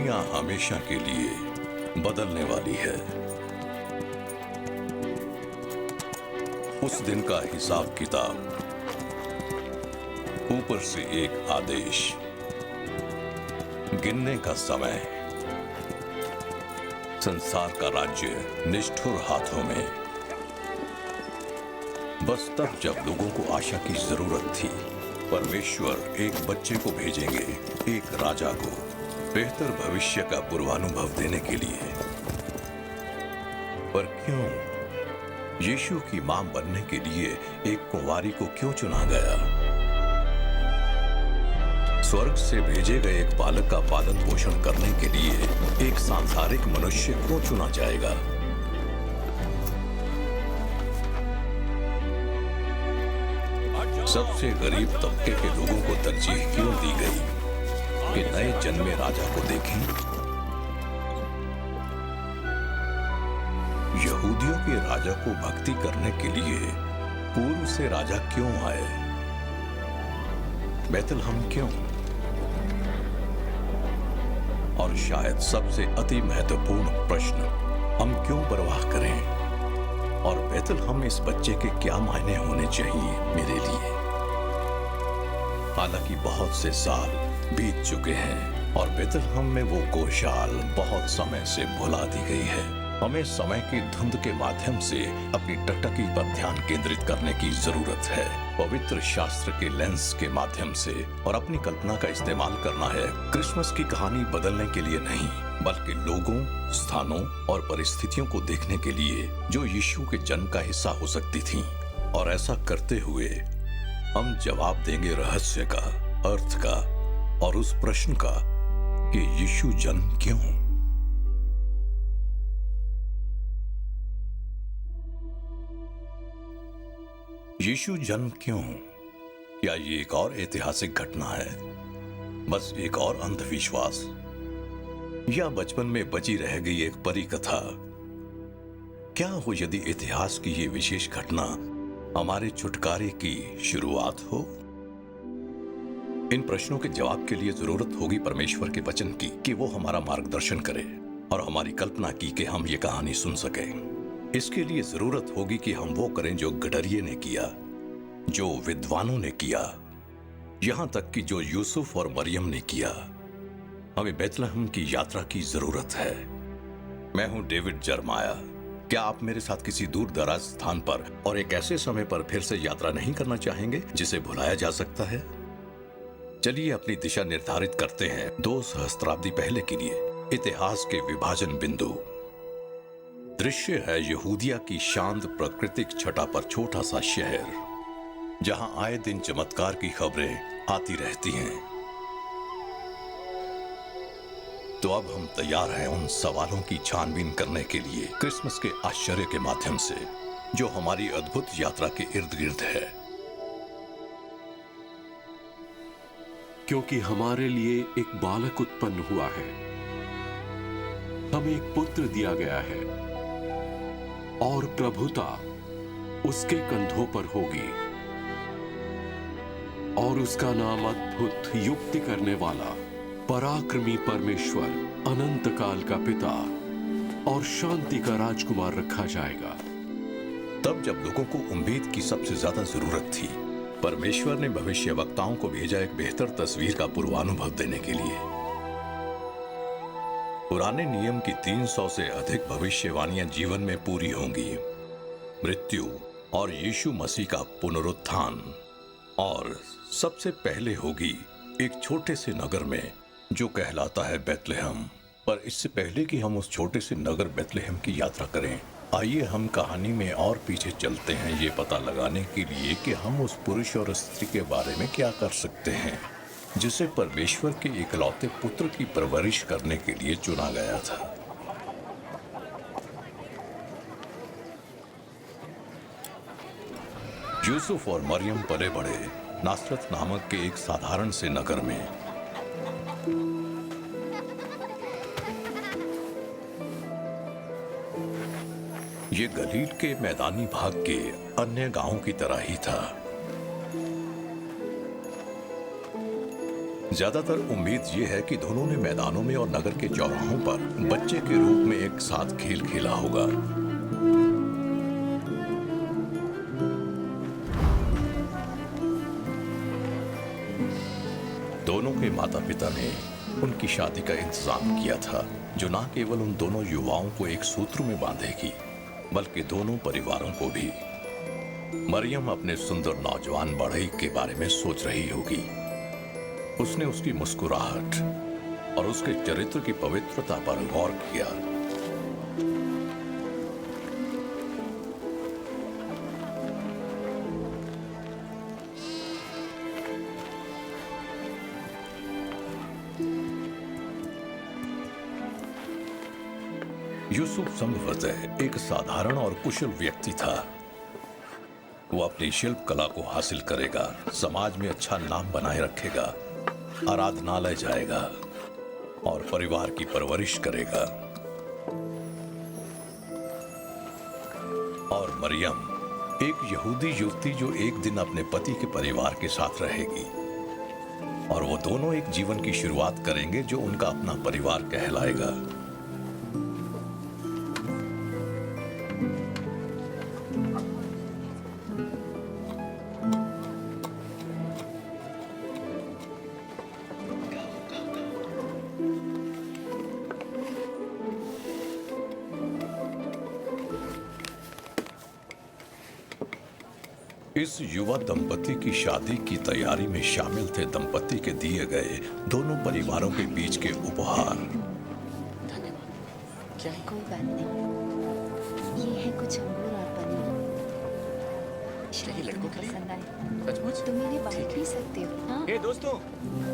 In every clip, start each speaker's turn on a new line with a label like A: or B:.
A: दुनिया हमेशा के लिए बदलने वाली है। उस दिन का हिसाब किताब, ऊपर से एक आदेश, गिनने का समय, संसार का राज्य निष्ठुर हाथों में। बस तब जब लोगों को आशा की जरूरत थी, परमेश्वर एक बच्चे को भेजेंगे, एक राजा को, बेहतर भविष्य का पूर्वानुभव देने के लिए। पर क्यों यीशु की मां बनने के लिए एक कुंवारी को क्यों चुना गया? स्वर्ग से भेजे गए एक बालक का पालन पोषण करने के लिए एक सांसारिक मनुष्य क्यों चुना जाएगा? सबसे गरीब तबके के लोगों को तरजीह क्यों दी गई कि नए जन्मे राजा को देखें? यहूदियों के राजा को भक्ति करने के लिए पूर्व से राजा क्यों आए? बैतलहम क्यों? और शायद सबसे अति महत्वपूर्ण प्रश्न, हम क्यों परवाह करें? और बैतलहम इस बच्चे के क्या मायने होने चाहिए मेरे लिए? हालांकि बहुत से साल बीत चुके हैं और बैतलहम में वो गोशाल बहुत समय से भुला दी गई है। हमें समय की धुंध के माध्यम से अपनी टकटकी पर ध्यान केंद्रित करने की जरूरत है, पवित्र शास्त्र के लेंस के माध्यम से, और अपनी कल्पना का इस्तेमाल करना है क्रिसमस की कहानी बदलने के लिए नहीं, बल्कि लोगों, स्थानों और परिस्थितियों को देखने के लिए जो यीशु के जन्म का हिस्सा हो सकती थीं। और ऐसा करते हुए हम जवाब देंगे रहस्य का, अर्थ का और उस प्रश्न का कि यीशु जन्म क्यों? यीशु जन्म क्यों? क्या ये एक और ऐतिहासिक घटना है? बस एक और अंधविश्वास? या बचपन में बची रह गई एक परी कथा? क्या हो यदि इतिहास की ये विशेष घटना हमारे छुटकारे की शुरुआत हो? इन प्रश्नों के जवाब के लिए जरूरत होगी परमेश्वर के वचन की कि वो हमारा मार्गदर्शन करे, और हमारी कल्पना की कि हम ये कहानी सुन सकें। इसके लिए जरूरत होगी कि हम वो करें जो गडरिये ने किया, जो विद्वानों ने किया, यहां तक कि जो यूसुफ और मरियम ने किया। हमें बैतलहम की यात्रा की जरूरत है। मैं हूं डेविड जरमाया। क्या आप मेरे साथ किसी दूर दराज स्थान पर और एक ऐसे समय पर फिर से यात्रा नहीं करना चाहेंगे जिसे भुलाया जा सकता है? चलिए अपनी दिशा निर्धारित करते हैं 2 सहस्त्राब्दी पहले के लिए, इतिहास के विभाजन बिंदु। दृश्य है यहूदिया की शांत प्राकृतिक छटा पर छोटा सा शहर, जहां आए दिन चमत्कार की खबरें आती रहती हैं। तो अब हम तैयार हैं उन सवालों की छानबीन करने के लिए क्रिसमस के आश्चर्य के माध्यम से, जो हमारी अद्भुत यात्रा के इर्द गिर्द है।
B: क्योंकि हमारे लिए एक बालक उत्पन्न हुआ है, हमें एक पुत्र दिया गया है, और प्रभुता उसके कंधों पर होगी, और उसका नाम अद्भुत, युक्ति करने वाला, पराक्रमी परमेश्वर, अनंत काल का पिता और शांति का राजकुमार रखा जाएगा।
A: तब जब लोगों को उम्मीद की सबसे ज्यादा जरूरत थी, परमेश्वर ने भविष्यवक्ताओं को भेजा एक बेहतर तस्वीर का पूर्वानुभव देने के लिए। पुराने नियम की 300 से अधिक भविष्यवाणियां जीवन में पूरी होंगी। मृत्यु और यीशु मसीह का पुनरुत्थान, और सबसे पहले होगी एक छोटे से नगर में जो कहलाता है बैतलहम। पर इससे पहले कि हम उस छोटे से नगर बैतलहम की यात्रा करें, आइए हम कहानी में और पीछे चलते हैं, ये पता लगाने के लिए कि हम उस पुरुष और स्त्री के बारे में क्या कर सकते हैं जिसे परमेश्वर के इकलौते पुत्र की परवरिश करने के लिए चुना गया था। यूसुफ और मरियम पले बड़े नासरत नामक के एक साधारण से नगर में। ये गलील के मैदानी भाग के अन्य गांवों की तरह ही था। ज्यादातर उम्मीद ये है कि दोनों ने मैदानों में और नगर के चौराहों पर बच्चे के रूप में एक साथ खेल खेला होगा। दोनों के माता पिता ने उनकी शादी का इंतजाम किया था, जो न केवल उन दोनों युवाओं को एक सूत्र में बांधेगी, बल्कि दोनों परिवारों को भी। मरियम अपने सुंदर नौजवान बढ़ई के बारे में सोच रही होगी। उसने उसकी मुस्कुराहट और उसके चरित्र की पवित्रता पर गौर किया। यूसुफ संभवतः एक साधारण और कुशल व्यक्ति था। वो अपनी शिल्प कला को हासिल करेगा, समाज में अच्छा नाम बनाए रखेगा, आराधनालय जाएगा और परिवार की परवरिश करेगा। और मरियम एक यहूदी युवती जो एक दिन अपने पति के परिवार के साथ रहेगी, और वो दोनों एक जीवन की शुरुआत करेंगे जो उनका अपना परिवार कहलाएगा। इस युवा दंपति की शादी की तैयारी में शामिल थे दंपति के दिए गए दोनों परिवारों के बीच के उपहार।
C: धन्यवाद। क्या है?
D: कोई बात नहीं, ये है कुछ अंगूर और पनीर।
C: यही लड़कों के लिए?
D: पसंद आए
C: सचमुच?
D: तुम इन्हें बांट
C: ठीक है।
D: भी सकते हो। हाँ,
C: हे दोस्तों,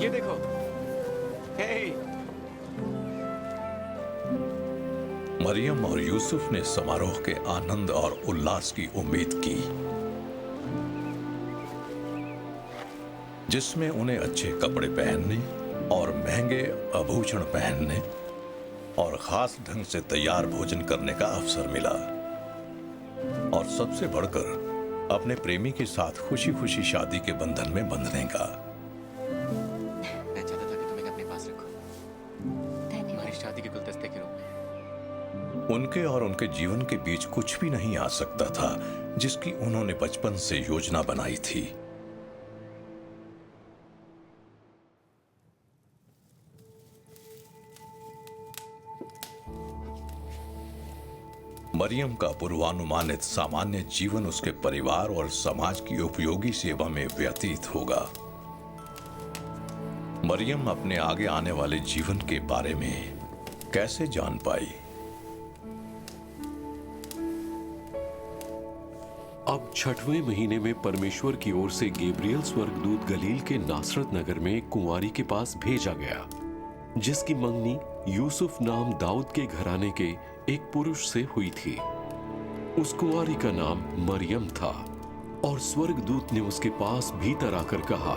C: ये देखो। हे,
A: मरियम और यूसुफ ने समारोह के आनंद और उल्लास की उम्मीद की, जिसमें उन्हें अच्छे कपड़े पहनने और महंगे आभूषण पहनने और खास ढंग से तैयार भोजन करने का अवसर मिला, और सबसे बढ़कर अपने प्रेमी के साथ खुशी खुशी शादी के बंधन में बंधने का।
C: मैं चाहता था कि तुम इन्हें अपने पास रखो,
D: धन्यवाद।
C: हमारी शादी के गुलदस्ते के रूप में।
A: उनके और उनके जीवन के बीच कुछ भी नहीं आ सकता था जिसकी उन्होंने बचपन से योजना बनाई थी। मरियम का पूर्वानुमानित सामान्य जीवन उसके परिवार और समाज की उपयोगी सेवा में व्यतीत होगा। मरियम अपने आगे आने वाले जीवन के बारे में कैसे जान पाई?
B: अब 6वें महीने में परमेश्वर की ओर से गैब्रियल स्वर्गदूत गलील के नासरत नगर में एक कुंवारी के पास भेजा गया, जिसकी मंगनी यूसुफ नाम दाऊद के घराने के एक पुरुष से हुई थी। उस कुंवारी का नाम मरियम था, और स्वर्गदूत ने उसके पास भीतर आकर कहा,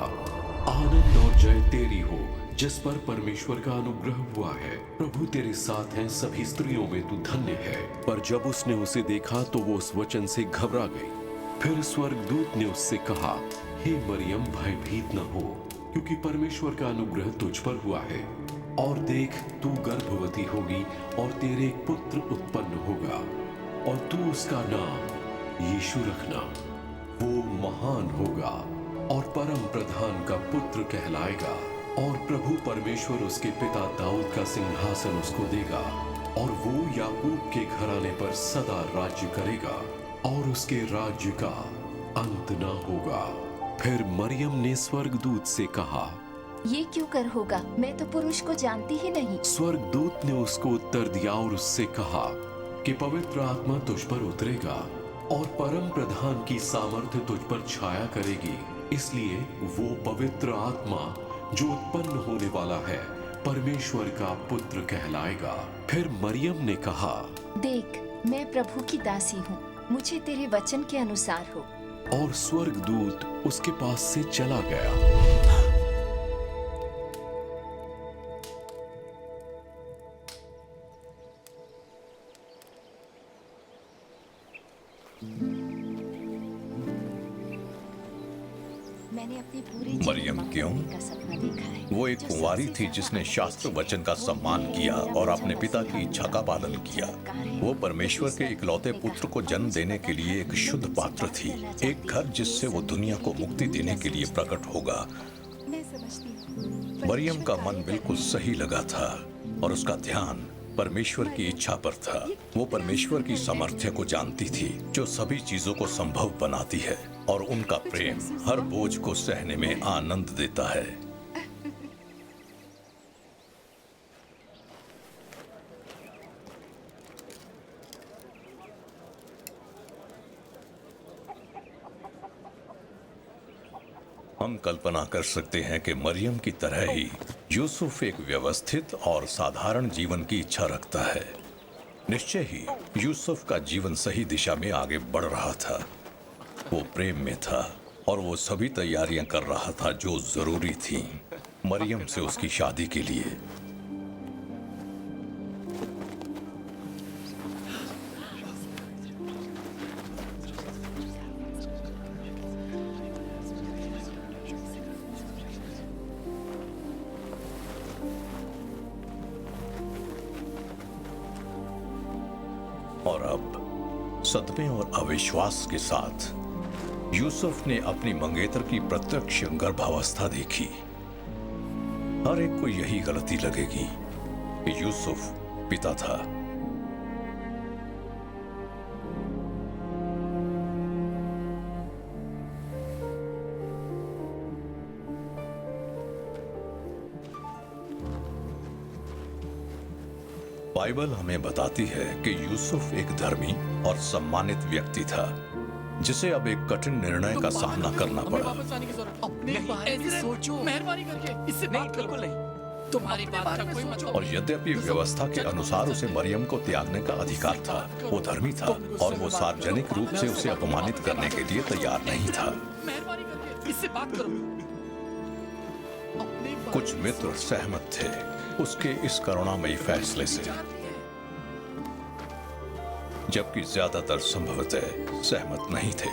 B: आनंद और जय तेरी हो, जिस पर परमेश्वर का अनुग्रह हुआ है। प्रभु तेरे साथ हैं, सभी स्त्रियों में तू धन्य है। पर जब उसने उसे देखा तो वो उस वचन से घबरा गई। फिर स्वर्गदूत ने उससे कहा, हे मरियम, भयभीत न हो, क्योंकि परमेश्वर का अनुग्रह तुझ पर हुआ है। और देख, तू गर्भवती होगी और तेरे एक पुत्र उत्पन्न होगा, और तू उसका नाम यीशु रखना। वो महान होगा और परम प्रधान का पुत्र कहलाएगा, और प्रभु परमेश्वर उसके पिता दाऊद का सिंहासन उसको देगा, और वो याकूब के घराने पर सदा राज्य करेगा, और उसके राज्य का अंत न होगा। फिर मरियम ने स्वर्गदूत से कहा,
D: ये क्यों कर होगा? मैं तो पुरुष को जानती ही नहीं।
B: स्वर्गदूत ने उसको उत्तर दिया और उससे कहा कि पवित्र आत्मा तुझ पर उतरेगा, और परम प्रधान की सामर्थ्य तुझ पर छाया करेगी, इसलिए वो पवित्र आत्मा जो उत्पन्न होने वाला है परमेश्वर का पुत्र कहलाएगा। फिर मरियम ने कहा,
D: देख, मैं प्रभु की दासी हूँ, मुझे तेरे वचन के अनुसार हो।
B: और स्वर्गदूत उसके पास से चला गया।
D: मैं मैंने अपने पूरे
A: मरियम
D: जीवन में
A: क्यों?
D: पति का सपना देखा है।
A: वो एक
D: जो
A: कुंवारी
D: सबसे
A: थी
D: ज्यादा
A: जिसने शास्त्र
D: अपेक्षित
A: वचन का
D: है।
A: सम्मान
D: वो
A: किया
D: मेरा
A: और
D: वचन
A: अपने
D: का
A: पिता की
D: सिद्धांत
A: इच्छा का पालन
D: एक
A: किया।
D: चमत्कार है।
A: वो परमेश्वर के
D: उसी
A: इकलौते
D: ने
A: पुत्र
D: कहा,
A: को जन्म
D: और मुझे
A: देने
D: पता
A: के लिए
D: था,
A: एक
D: मैं
A: शुद्ध
D: तुमसे
A: पात्र
D: बात
A: थी,
D: करना
A: एक
D: चाहती
A: घर
D: हूँ।
A: जिससे
D: ये
A: वो
D: सब
A: दुनिया को
D: लेकिन
A: मुक्ति
D: तुम
A: देने
D: क्या
A: के लिए
D: समझते
A: प्रकट
D: हो?
A: होगा।
D: मैं समझती हूँ।
A: मरियम का
D: परमेश्वर
A: मन
D: कार्य
A: बिल्कुल
D: कर रहे
A: सही लगा था और उसका ध्यान परमेश्वर की इच्छा पर था। वो परमेश्वर की सामर्थ्य को जानती थी जो सभी चीजों को संभव बनाती है, और उनका प्रेम हर बोझ को सहने में आनंद देता है। हम कल्पना कर सकते हैं कि मरियम की तरह ही यूसुफ एक व्यवस्थित और साधारण जीवन की इच्छा रखता है। निश्चय ही यूसुफ का जीवन सही दिशा में आगे बढ़ रहा था। वो प्रेम में था और वो सभी तैयारियां कर रहा था जो जरूरी थीं मरियम से उसकी शादी के लिए। और अब सदमे और अविश्वास के साथ यूसुफ ने अपनी मंगेतर की प्रत्यक्ष गर्भावस्था देखी। हर एक को यही गलती लगेगी कि यूसुफ पिता था। बाइबल हमें बताती है कि यूसुफ एक धर्मी और सम्मानित व्यक्ति था जिसे अब एक कठिन निर्णय का सामना करना
C: हमें
A: पड़ा।
C: वापस आने की जरूरत
E: अपने बारे में सोचो।
C: मेहरबानी करके इससे
E: नहीं,
C: बात करो।
E: बिल्कुल नहीं।
C: तुम्हारी
E: अपने
C: बात
E: बारे
C: का
E: में
C: कोई
E: सोचो।
C: मतलब
A: और यद्यपि व्यवस्था के अनुसार उसे मरियम को त्यागने का अधिकार था, वो धर्मी था और वो सार्वजनिक रूप से उसे अपमानित करने के लिए तैयार नहीं था।
C: मेहरबानी करके इससे बात करो। अपने बारे
A: कुछ
C: में
A: मित्र सहमत थे उसके इस करुणामयी फैसले से,
C: जानती है।
A: जबकि ज्यादातर संभवतः सहमत नहीं थे।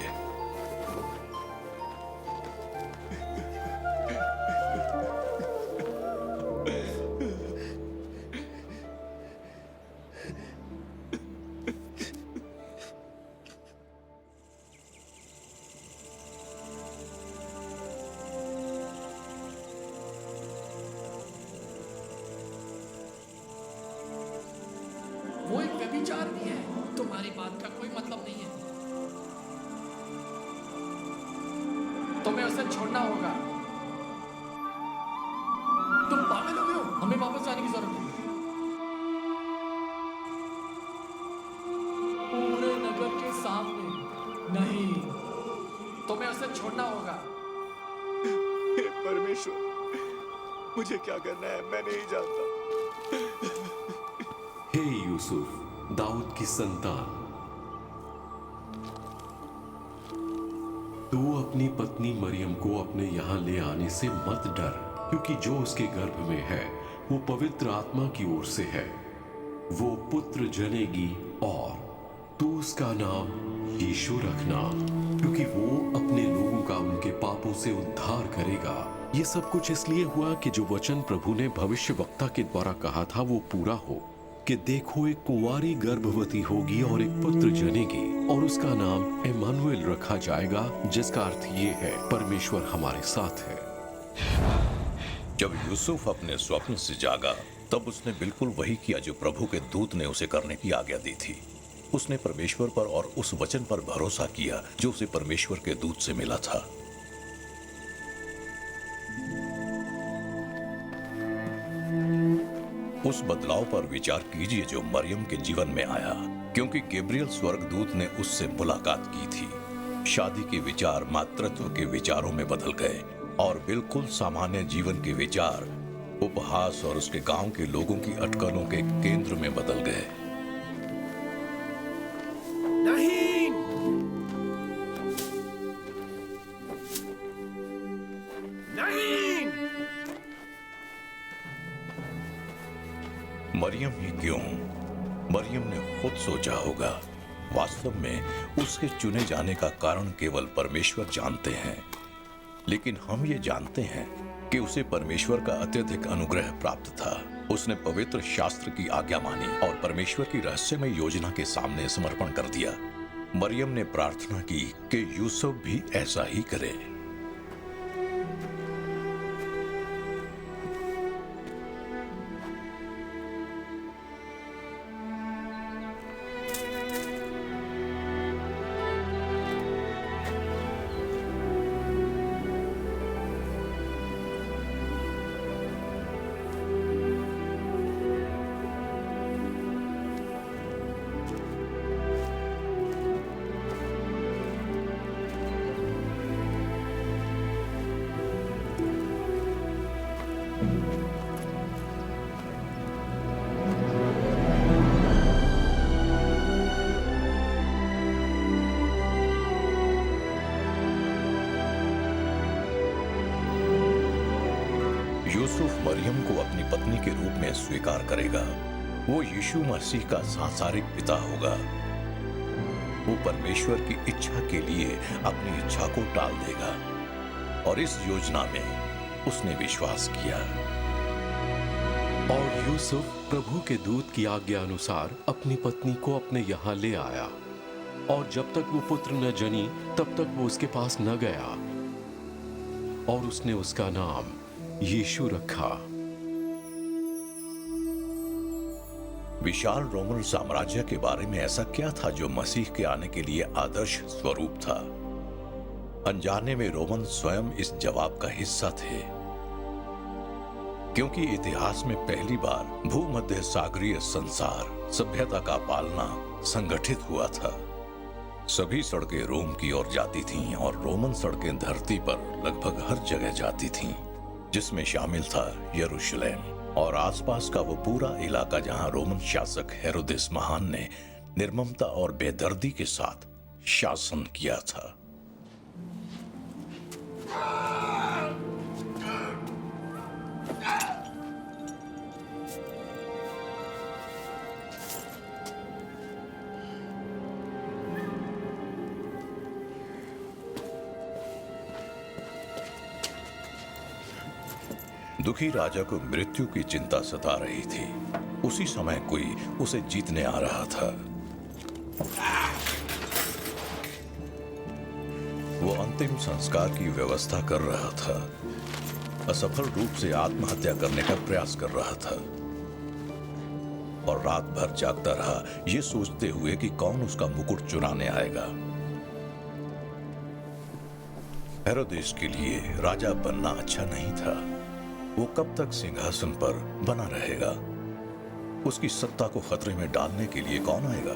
C: वो एक व्यभिचार भी है। तुम्हारी बात का कोई मतलब नहीं है। तुम्हें उसे छोड़ना होगा। तुम पागल हो गए हो। हमें वापस जाने की जरूरत है। पूरे नगर के सामने नहीं। तुम्हें उसे छोड़ना होगा।
E: हे परमेश्वर, मुझे क्या करना है मैं नहीं जानता।
B: हे यूसुफ, दाऊद की संतान, तू अपनी पत्नी मरियम को अपने यहां ले आने से मत डर, क्योंकि जो उसके गर्भ में है वो पवित्र आत्मा की ओर से है। वो पुत्र जनेगी और तू उसका नाम यीशु रखना, क्योंकि वो अपने लोगों का उनके पापों से उद्धार करेगा। ये सब कुछ इसलिए हुआ कि जो वचन प्रभु ने भविष्यवक्ता के द्वारा कहा था वो पूरा हो, कि देखो एक कुंवारी गर्भवती होगी और एक पुत्र जनेगी और उसका नाम इम्मानुएल रखा जाएगा, जिसका अर्थ ये है परमेश्वर हमारे साथ है।
A: जब यूसुफ अपने स्वप्न से जागा तब उसने बिल्कुल वही किया जो प्रभु के दूत ने उसे करने की आज्ञा दी थी। उसने परमेश्वर पर और उस वचन पर भरोसा किया जो उसे परमेश्वर के दूत से मिला था। उस बदलाव पर विचार कीजिए जो मरियम के जीवन में आया, क्योंकि गैब्रियल स्वर्गदूत ने उससे मुलाकात की थी। शादी के विचार मातृत्व के विचारों में बदल गए और बिल्कुल सामान्य जीवन के विचार उपहास और उसके गांव के लोगों की अटकलों के केंद्र में बदल गए।
E: नहीं, नहीं।
A: मरियम ही क्यों? मरियम ने खुद सोचा होगा। वास्तव में उसके चुने जाने का कारण केवल परमेश्वर जानते हैं। लेकिन हम ये जानते हैं कि उसे परमेश्वर का अत्यधिक अनुग्रह प्राप्त था। उसने पवित्र शास्त्र की आज्ञा मानी और परमेश्वर की रहस्यमय योजना के सामने समर्पण कर दिया। मरियम ने प्रार्थना की कि यूसुफ भी ऐसा ही करे। यूसुफ मरियम को अपनी पत्नी के रूप में स्वीकार करेगा। वो यीशु मसीह का सांसारिक पिता होगा। वो परमेश्वर की इच्छा के लिए अपनी इच्छा को टाल देगा और इस योजना में उसने विश्वास किया।
B: और यूसुफ प्रभु के दूत की आज्ञा अनुसार अपनी पत्नी को अपने यहाँ ले आया और जब तक वो पुत्र न जनी तब तक वो उसके पास न गया और उसने उसका नाम यीशु रखा।
A: विशाल रोमन साम्राज्य के बारे में ऐसा क्या था जो मसीह के आने के लिए आदर्श स्वरूप था? अनजाने में रोमन स्वयं इस जवाब का हिस्सा थे, क्योंकि इतिहास में पहली बार भूमध्य सागरीय संसार सभ्यता का पालना संगठित हुआ था। सभी सड़कें रोम की ओर जाती थीं और रोमन सड़कें धरती पर लगभग हर जगह जाती थीं, जिसमें शामिल था यरूशलेम और आसपास का वो पूरा इलाका जहां रोमन शासक हेरोदेस महान ने निर्ममता और बेदर्दी के साथ शासन किया था। दुखी राजा को मृत्यु की चिंता सता रही थी। उसी समय कोई उसे जीतने आ रहा था। वो अंतिम संस्कार की व्यवस्था कर रहा था, असफल रूप से आत्महत्या करने का प्रयास कर रहा था और रात भर जागता रहा, ये सोचते हुए कि कौन उसका मुकुट चुराने आएगा। हेरोदेस के लिए राजा बनना अच्छा नहीं था। वो कब तक सिंहासन पर बना रहेगा? उसकी सत्ता को खतरे में डालने के लिए कौन आएगा?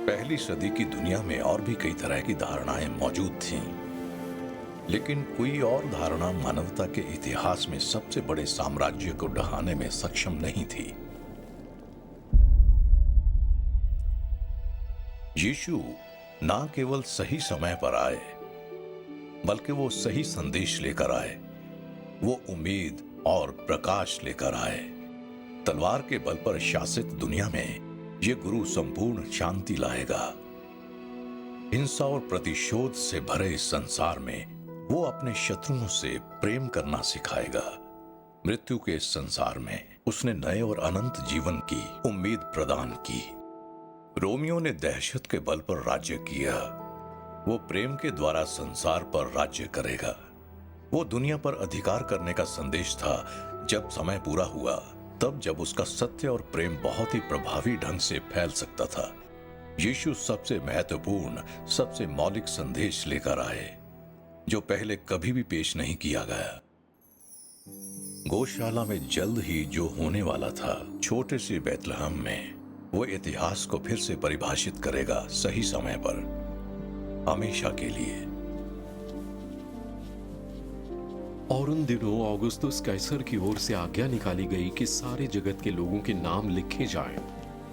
A: पहली सदी की दुनिया में और भी कई तरह की धारणाएं मौजूद थीं, लेकिन कोई और धारणा मानवता के इतिहास में सबसे बड़े साम्राज्य को ढहाने में सक्षम नहीं थी। यीशु ना केवल सही समय पर आए, बल्कि वो सही संदेश लेकर आए। वो उम्मीद और प्रकाश लेकर आए। तलवार के बल पर शासित दुनिया में ये गुरु संपूर्ण शांति लाएगा। हिंसा और प्रतिशोध से भरे इस संसार में वो अपने शत्रुओं से प्रेम करना सिखाएगा। मृत्यु के इस संसार में उसने नए और अनंत जीवन की उम्मीद प्रदान की। रोमियो ने दहशत के बल पर राज्य किया। वो प्रेम के द्वारा संसार पर राज्य करेगा। वो दुनिया पर अधिकार करने का संदेश था। जब समय पूरा हुआ, तब जब उसका सत्य और प्रेम बहुत ही प्रभावी ढंग से फैल सकता था, यीशु सबसे महत्वपूर्ण, सबसे मौलिक संदेश लेकर आए, जो पहले कभी भी पेश नहीं किया गया। गौशाला में जल्द ही जो होने वाला था, छोटे से बैतलहम में, वो इतिहास को फिर से परिभाषित करेगा, सही समय पर, हमेशा के लिए।
B: और उन दिनों ऑगुस्तुस कैसर की ओर से आज्ञा निकाली गई कि सारे जगत के लोगों के नाम लिखे जाएं।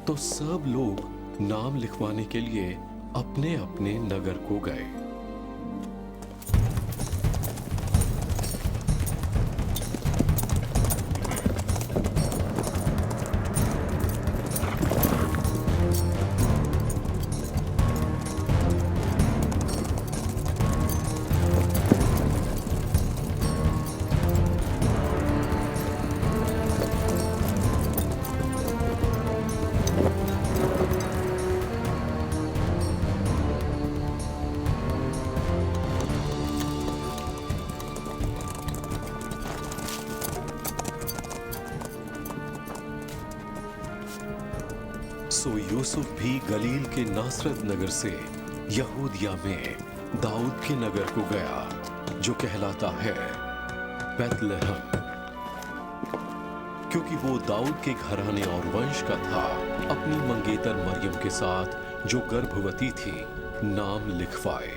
B: तो सब लोग नाम लिखवाने के लिए अपने अपने नगर को गए। सो यूसुफ भी गलील के नासरत नगर से यहूदिया में दाऊद के नगर को गया जो कहलाता है बैतलहम, क्योंकि वो दाऊद के घराने और वंश का था, अपनी मंगेतर मरियम के साथ जो गर्भवती थी नाम लिखवाए।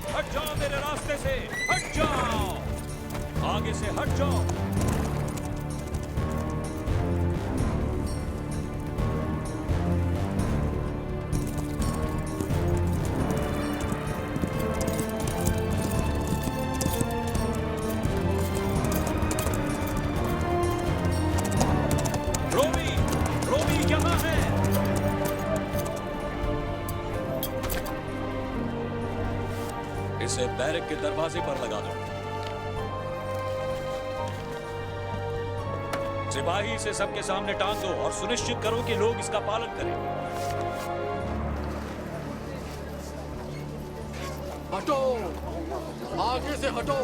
F: हट जाओ मेरे रास्ते से, हट जाओ, आगे से हट जाओ। रोमी, रोमी यहाँ है। इसे बैरक के दरवाजे पर लगा दो। सिपाही इसे सबके सामने टांग दो और सुनिश्चित करो कि लोग इसका पालन करें।
C: हटो, आगे से हटो,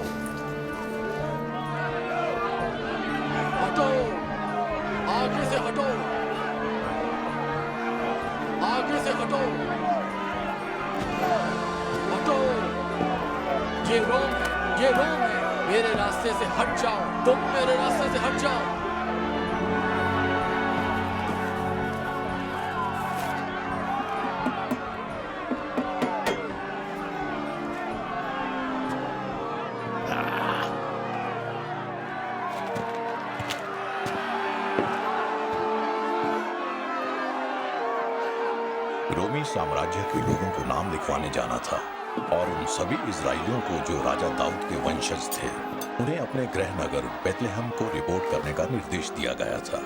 C: हटो, आगे से हटो, आगे से हटो, हटो। ये रोम है, मेरे रास्ते से हट जाओ, तुम मेरे रास्ते से हट जाओ।
A: रोमी साम्राज्य के लोगों को नाम लिखवाने जाना था और उन सभी इजरायलियों को जो राजा दाऊद के वंशज थे उन्हें अपने गृह नगर बेतलेहम को रिपोर्ट करने का निर्देश दिया गया था,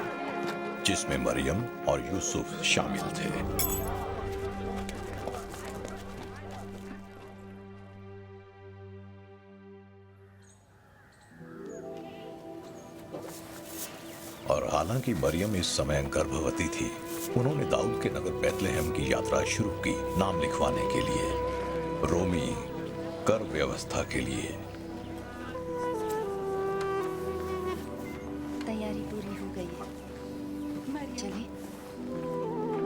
A: जिसमें मरियम और यूसुफ शामिल थे। और हालांकि मरियम इस समय गर्भवती थी, उन्होंने दाऊद के नगर बेतलेहम की यात्रा शुरू की नाम लिखवाने के लिए, रोमी कर व्यवस्था के लिए।
D: तैयारी पूरी हो गई है, चले।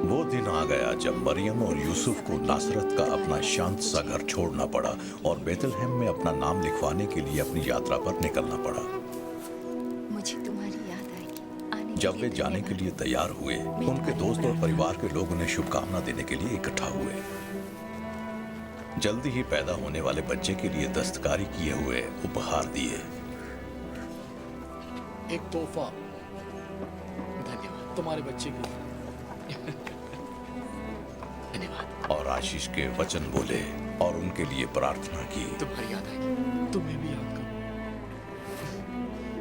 A: वो दिन आ गया जब मरियम और यूसुफ को नासरत का अपना शांत सा घर छोड़ना पड़ा और बेतलहम में अपना नाम लिखवाने के लिए अपनी यात्रा पर निकलना पड़ा।
D: मुझे तुम्हारी याद आएगी। आने के
A: जब
D: लिए
A: वे जाने के
D: धन्यवाद।
A: लिए तैयार हुए, उनके दोस्त और परिवार के लोग उन्हें शुभकामना देने के लिए इकट्ठा हुए। जल्दी ही पैदा होने वाले बच्चे के लिए दस्तकारी किए हुए उपहार दिए।
C: एक तोहफा, धन्यवाद तुम्हारे बच्चे के लिए। धन्यवाद।
A: और आशीष के वचन बोले और उनके लिए प्रार्थना की।
C: तुम्हारी याद आएगी, तुम्हें भी याद करो।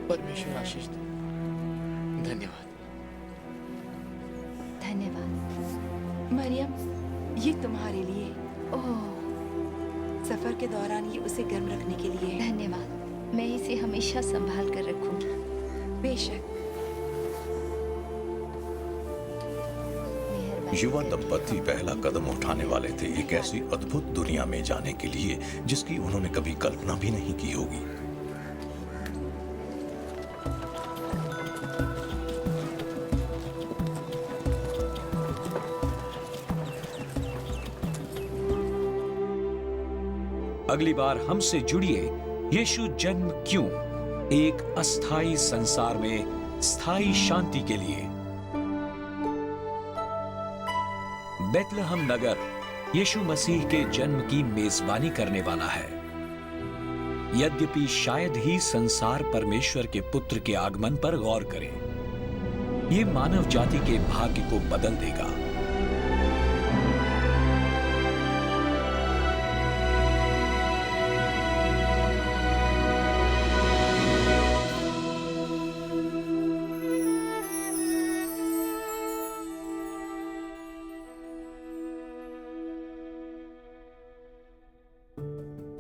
C: परमेश्वर आशीष दे। धन्यवाद।
D: धन्यवाद।
G: मरियम, ये तुम्हारे लिए।
D: ओह,
G: सफर के दौरान ये उसे गर्म रखने के लिए है।
D: धन्यवाद। मैं इसे हमेशा संभाल कर रखूंगी।
G: बेशक।
D: मेहरबानी
A: युवा
D: करिए।
A: दंपति पहला कदम उठाने वाले थे एक ऐसी अद्भुत दुनिया में जाने के लिए जिसकी उन्होंने कभी कल्पना भी नहीं की होगी।
F: अगली बार हमसे जुड़िए यीशु जन्म क्यों, एक अस्थाई संसार में स्थायी शांति के लिए। बेतलहम नगर यीशु मसीह के जन्म की मेजबानी करने वाला है। यद्यपि शायद ही संसार परमेश्वर के पुत्र के आगमन पर गौर करे, ये मानव जाति के भाग्य को बदल देगा।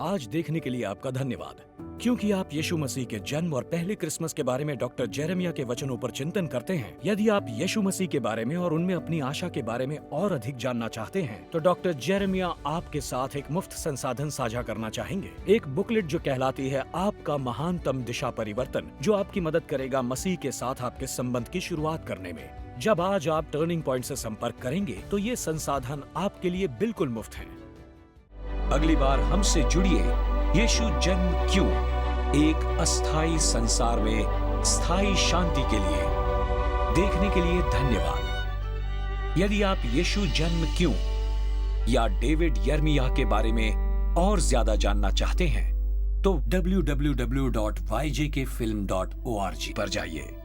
F: आज देखने के लिए आपका धन्यवाद। क्योंकि आप यीशु मसीह के जन्म और पहले क्रिसमस के बारे में डॉक्टर जेरेमिया के वचनों पर चिंतन करते हैं। यदि आप यीशु मसीह के बारे में और उनमें अपनी आशा के बारे में और अधिक जानना चाहते हैं तो डॉक्टर जेरेमिया आपके साथ एक मुफ्त संसाधन साझा करना चाहेंगे। एक बुकलेट जो कहलाती है आपका महानतम दिशा परिवर्तन, जो आपकी मदद करेगा मसीह के साथ आपके संबंध की शुरुआत करने में। जब आज आप टर्निंग पॉइंट से संपर्क करेंगे तो ये संसाधन आपके लिए बिल्कुल मुफ्त है। अगली बार हमसे जुड़िए यीशु जन्म क्यों, एक अस्थाई संसार में स्थायी शांति के लिए। देखने के लिए धन्यवाद। यदि आप यीशु जन्म क्यों या डेविड यर्मियाह के बारे में और ज्यादा जानना चाहते हैं तो www.yjkfilm.org पर जाइए।